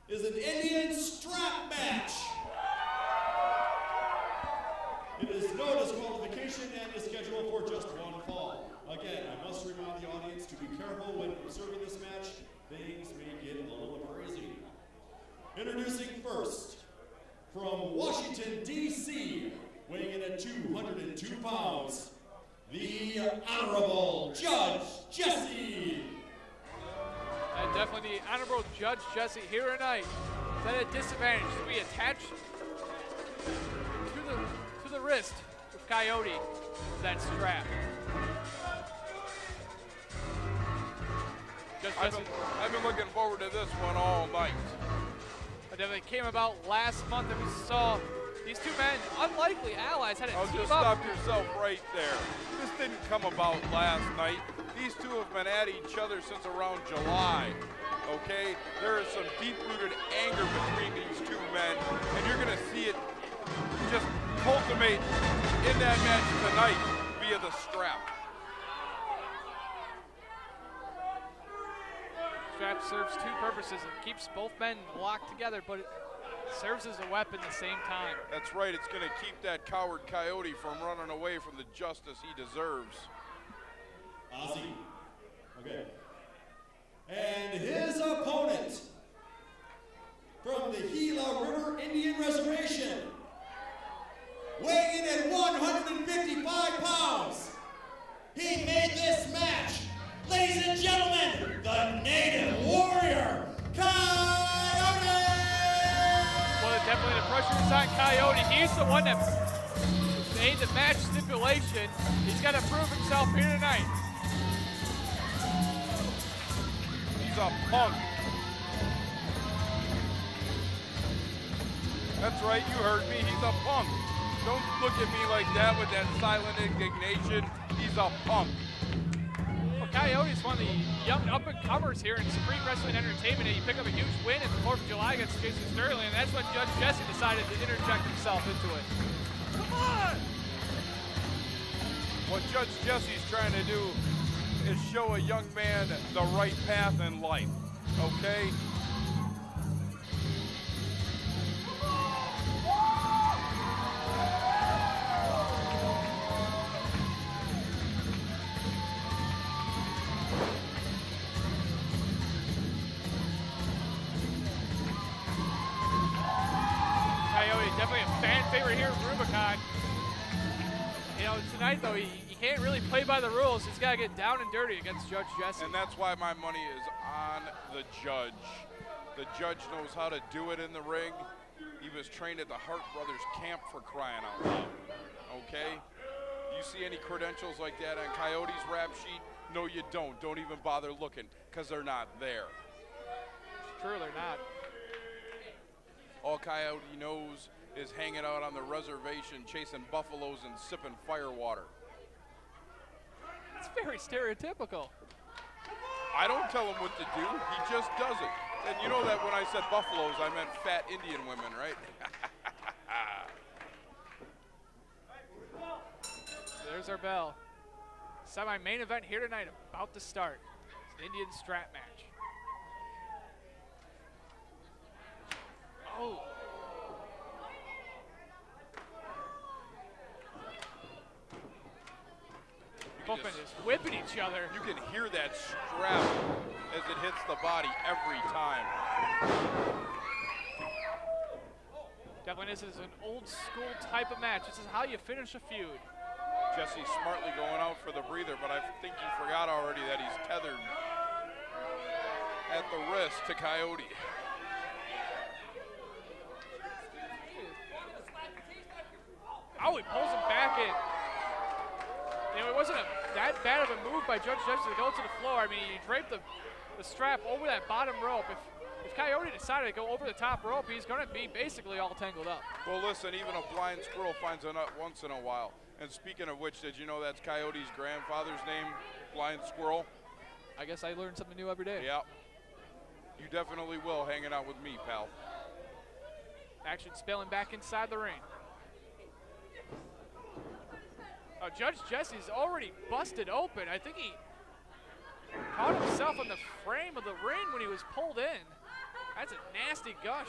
is an Indian strap match. It is no disqualification and is scheduled for just one fall. Again, I must remind the audience to be careful when observing this match. Things may get a little crazy. Introducing first, from Washington, D.C., weighing in at 202 pounds, the Honorable Judge Jesse. And definitely the Honorable Judge Jesse here tonight. Is at a disadvantage to be attached to the wrist of Coyote, that strap. I've been looking forward to this one all night. It definitely came about last month, and we saw these two men, unlikely allies, had a team just up. stop yourself right there. This didn't come about last night. These two have been at each other since around July, okay? There is some deep-rooted anger between these two men, and you're gonna see it just cultivate in that match tonight via the strap. Strap serves two purposes. It keeps both men locked together, but it serves as a weapon at the same time. That's right. It's going to keep that coward Coyote from running away from the justice he deserves. Ozzy. Okay. And his opponent from the Gila River Indian Reservation, weighing in at 155 pounds. He made this match. Ladies and gentlemen, the Native Warrior Coyote! Well, definitely the pressure is on Coyote. He's the one that made the match stipulation. He's got to prove himself here tonight. He's a punk. That's right, you heard me. He's a punk. Don't look at me like that with that silent indignation. He's a punk. Coyote is one of the young up-and-comers here in Supreme Wrestling Entertainment. He picked up a huge win at the 4th of July against Jason Sterling, and that's when Judge Jesse decided to interject himself into it. Come on! What Judge Jesse's trying to do is show a young man the right path in life, okay? Definitely a fan favorite here at Rubicon. You know, tonight though, he can't really play by the rules. He's got to get down and dirty against Judge Jesse. And that's why my money is on the judge. The judge knows how to do it in the ring. He was trained at the Hart Brothers camp, for crying out loud, okay? You see any credentials like that on Coyote's rap sheet? No, you don't. Don't even bother looking, because they're not there. It's true, they're not. All Coyote knows is hanging out on the reservation, chasing buffaloes and sipping firewater. It's very stereotypical. I don't tell him what to do, he just does it. And you know that when I said buffaloes, I meant fat Indian women, right? There's our bell. Semi-main event here tonight, about to start. It's an Indian strap match. Oh. Both men just whipping each other. You can hear that strap as it hits the body every time. Definitely this is an old school type of match. This is how you finish a feud. Jesse smartly going out for the breather, but I think he forgot already that he's tethered at the wrist to Coyote. Oh, he pulls him back in. You know, it wasn't that bad of a move by Judge Jesse to go to the floor. I mean, he draped the strap over that bottom rope. If Coyote decided to go over the top rope, he's going to be basically all tangled up. Well, listen, even a blind squirrel finds a nut once in a while. And speaking of which, did you know that's Coyote's grandfather's name, Blind Squirrel? I guess I learn something new every day. Yeah. You definitely will, hanging out with me, pal. Action spilling back inside the ring. Oh, Judge Jesse's already busted open. I think he caught himself on the frame of the ring when he was pulled in. That's a nasty gush.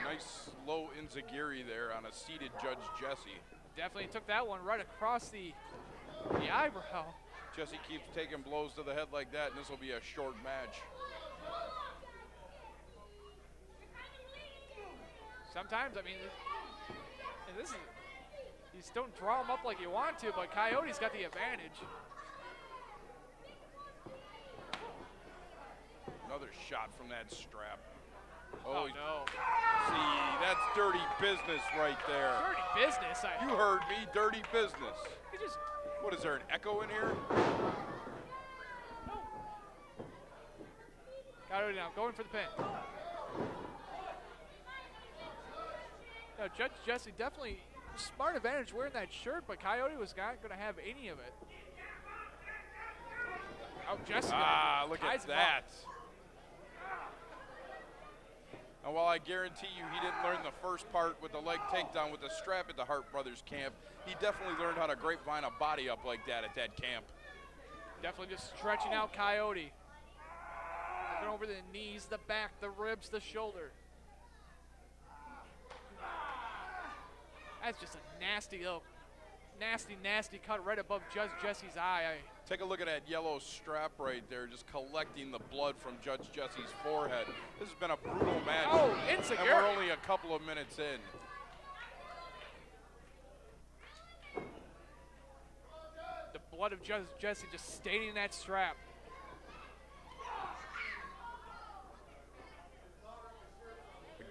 Nice low enziguri there on a seated Judge Jesse. Definitely took that one right across the eyebrow. Jesse keeps taking blows to the head like that, and this will be a short match. Sometimes, I mean, and this is, you just don't draw him up like you want to, but Coyote's got the advantage. Another shot from that strap. Oh no. See, that's dirty business right there. Dirty business. You heard me, dirty business. He just, what is there, an echo in here? no. Coyote now going for the pin. No, Judge Jesse definitely smart advantage wearing that shirt, but Coyote was not going to have any of it. Oh, Jesse. Look at that. And while I guarantee you he didn't learn the first part with the leg takedown with the strap at the Hart Brothers camp, he definitely learned how to grapevine a body up like that at that camp. Definitely just stretching out Coyote. Looking over the knees, the back, the ribs, the shoulder. That's just a nasty little, nasty cut right above Judge Jesse's eye. Take a look at that yellow strap right there, just collecting the blood from Judge Jesse's forehead. This has been a brutal match. Oh, insecure. And we're only a couple of minutes in. The blood of Judge Jesse just staining that strap.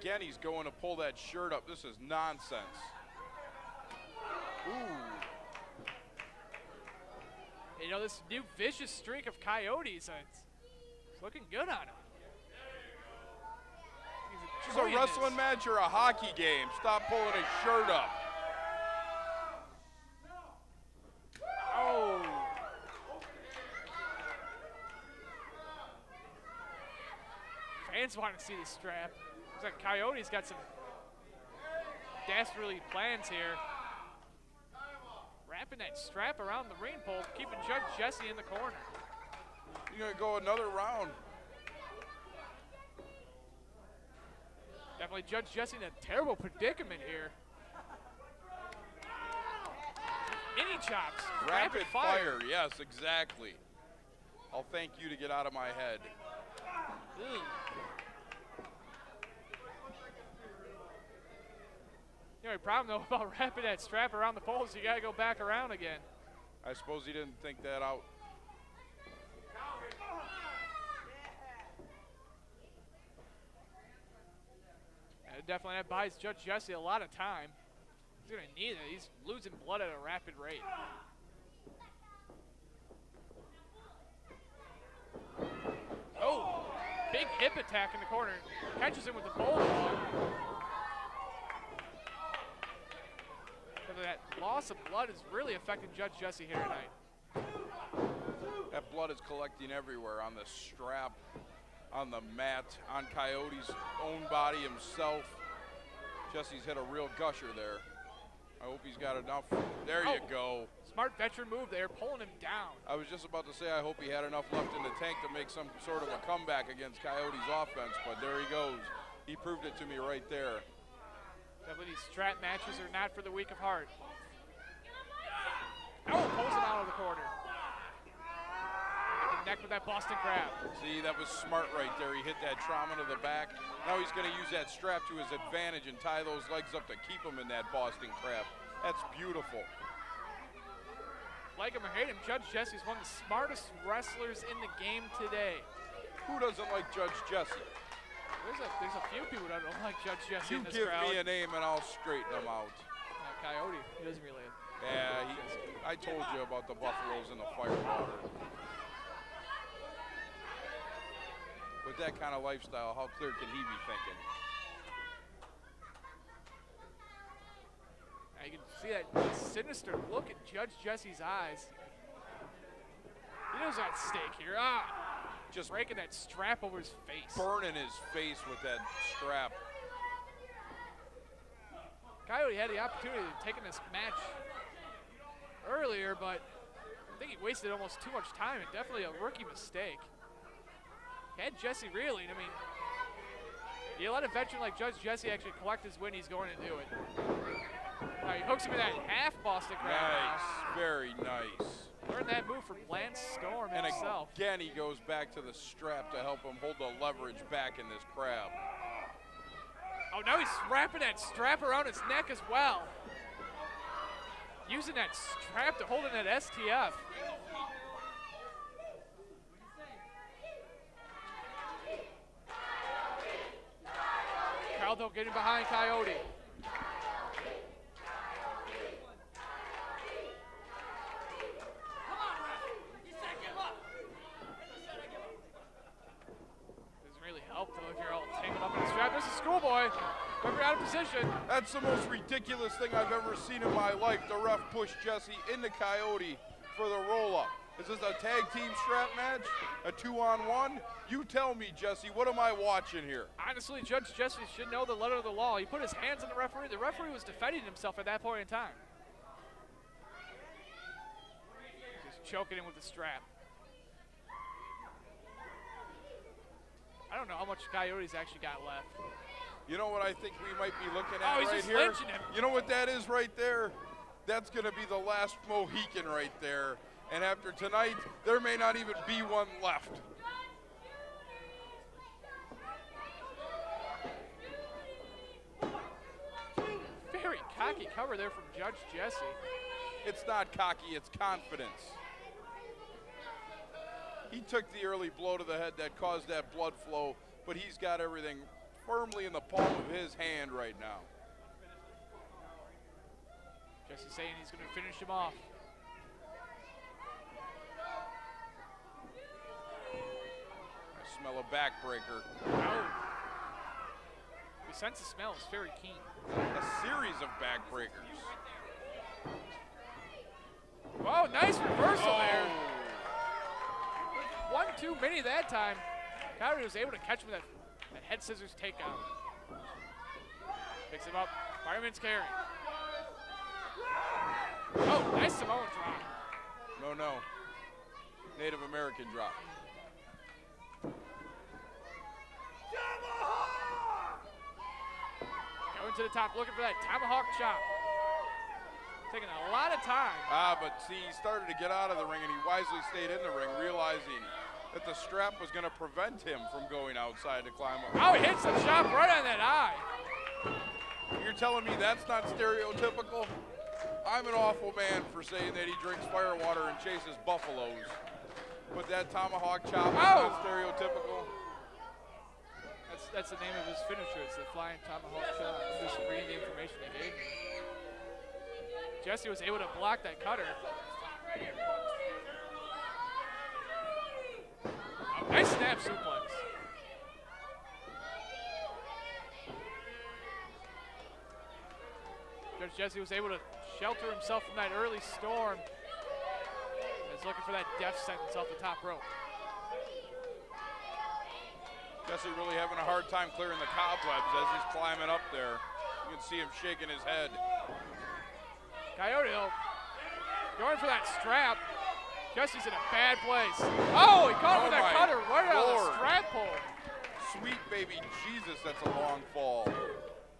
Again, he's going to pull that shirt up. This is nonsense. Ooh. You know, this new vicious streak of Coyotes, it's looking good on him. This is a wrestling match or a hockey game. Stop pulling his shirt up. Oh. Fans want to see the strap. Looks like Coyote's got some dastardly plans here. Wrapping that strap around the ring pole, keeping Judge Jesse in the corner. You're going to go another round. Definitely Judge Jesse in a terrible predicament here. Mini chops. Rapid fire, yes, exactly. I'll thank you to get out of my head. Ugh. The only problem, though, about wrapping that strap around the pole is you got to go back around again. I suppose he didn't think that out. And definitely that buys Judge Jesse a lot of time. He's going to need it. He's losing blood at a rapid rate. Oh, big hip attack in the corner. Catches him with the bulldog. That loss of blood is really affecting Judge Jesse here tonight. That blood is collecting everywhere, on the strap, on the mat, on Coyote's own body himself. Jesse's hit a real gusher there. I hope he's got enough. There you go. Smart veteran move there, pulling him down. I was just about to say I hope he had enough left in the tank to make some sort of a comeback against Coyote's offense, but there he goes. He proved it to me right there. Definitely these strap matches are not for the weak of heart. Oh, pulls him out of the corner. Neck with that Boston Crab. See, that was smart right there. He hit that trauma to the back. Now he's going to use that strap to his advantage and tie those legs up to keep him in that Boston Crab. That's beautiful. Like him or hate him, Judge Jesse's one of the smartest wrestlers in the game today. Who doesn't like Judge Jesse? There's a few people that don't like Judge Jesse in this You give crowd. me a name and I'll straighten them out. Coyote, he doesn't really. Yeah, I told you about the Buffaloes and the firewater. With that kind of lifestyle, how clear can he be thinking? Now you can see that sinister look in Judge Jesse's eyes. He knows what's at stake here. Just breaking that strap over his face. Burning his face with that strap. Coyote had the opportunity to take in this match earlier, but I think he wasted almost too much time, and definitely a rookie mistake. Had Jesse reeling. I mean, You let a veteran like Judge Jesse actually collect his win, he's going to do it. Now he hooks him in that half Boston grab. Nice, very nice. Learned that move from Lance Storm And himself. again, he goes back to the strap to help him hold the leverage back in this crab. Oh, now he's wrapping that strap around his neck as well. Using that strap to hold in that STF. Caldo getting behind Coyote. Doesn't really help though if you're all tangled up in the strap. This is Schoolboy. Remember, out of position. That's the most ridiculous thing I've ever seen in my life. The ref pushed Jesse into Coyote for the roll-up. Is this a tag team strap match? A 2-on-1? You tell me, Jesse, what am I watching here? Honestly, Judge Jesse should know the letter of the law. He put his hands on the referee. The referee was defending himself at that point in time. Just choking him with the strap. I don't know how much Coyote's actually got left. You know what I think we might be looking at Oh, he's right just here? lynching him. You know what that is right there? That's going to be the last Mohican right there. And after tonight, there may not even be one left. Very cocky cover there from Judge Jesse. It's not cocky, it's confidence. He took the early blow to the head that caused that blood flow, but he's got everything firmly in the palm of his hand right now. Jesse saying he's going to finish him off. I smell a backbreaker. Oh. The sense of smell is very keen. A series of backbreakers. Oh, nice reversal there. One too many that time. Coyote was able to catch him with that head scissors takeout. Picks him up. Fireman's carry. Oh, nice Samoan drop. No. Native American drop. Going to the top, looking for that tomahawk chop. Taking a lot of time. But see, he started to get out of the ring, and he wisely stayed in the ring, realizing that the strap was going to prevent him from going outside to climb up. Oh, he hits the chop right on that eye. You're telling me that's not stereotypical? I'm an awful man for saying that he drinks fire water and chases buffaloes. But that tomahawk chop is not stereotypical. That's the name of his finisher. It's the flying tomahawk chop. I'm just reading the information they gave me. Jesse was able to block that cutter. Oh, nice snap suplex. Judge Jesse was able to shelter himself from that early storm. He's looking for that death sentence off the top rope. Jesse really having a hard time clearing the cobwebs as he's climbing up there. You can see him shaking his head. Coyote going for that strap. Jesse's in a bad place. Oh, he caught him with that cutter right out of the strap pull. Sweet baby Jesus, that's a long fall.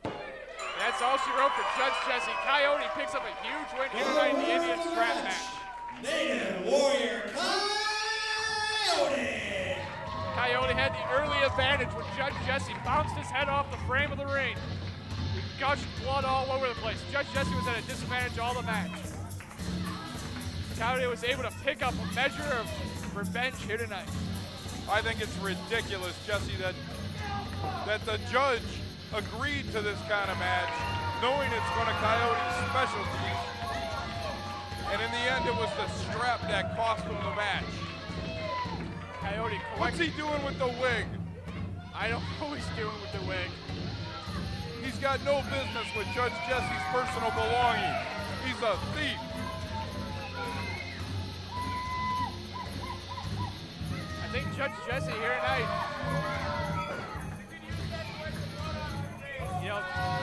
That's all she wrote for Judge Jesse. Coyote picks up a huge win here tonight in the Indian strap match. Native Warrior Coyote! Coyote had the early advantage when Judge Jesse bounced his head off the frame of the ring. He gushed blood all over the place. Judge Jesse was at a disadvantage all the match. Coyote was able to pick up a measure of revenge here tonight. I think it's ridiculous, Jesse, that the judge agreed to this kind of match, knowing it's one of Coyote's specialties. And in the end, it was the strap that cost him the match. Coyote What's he doing with the wig? I don't know what he's doing with the wig. He's got no business with Judge Jesse's personal belongings. He's a thief. I think Judge Jesse here tonight,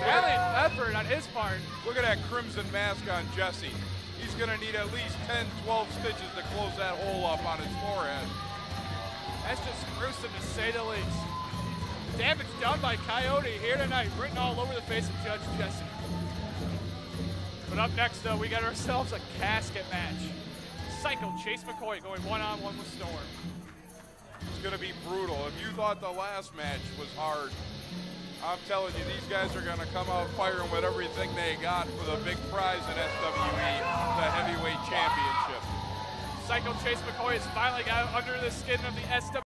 valiant effort on his part. Look at that crimson mask on Jesse. He's going to need at least 10, 12 stitches to close that hole up on his forehead. That's just gruesome to say the least. damage done by Coyote here tonight, written all over the face of Judge Jesse. But up next, though, we got ourselves a casket match. Psycho Chase McCoy going one-on-one with Storm. It's going to be brutal. If you thought the last match was hard, I'm telling you, these guys are going to come out firing with everything they got for the big prize in SWE, the heavyweight championship. Psycho Chase McCoy has finally got under the skin of the SWE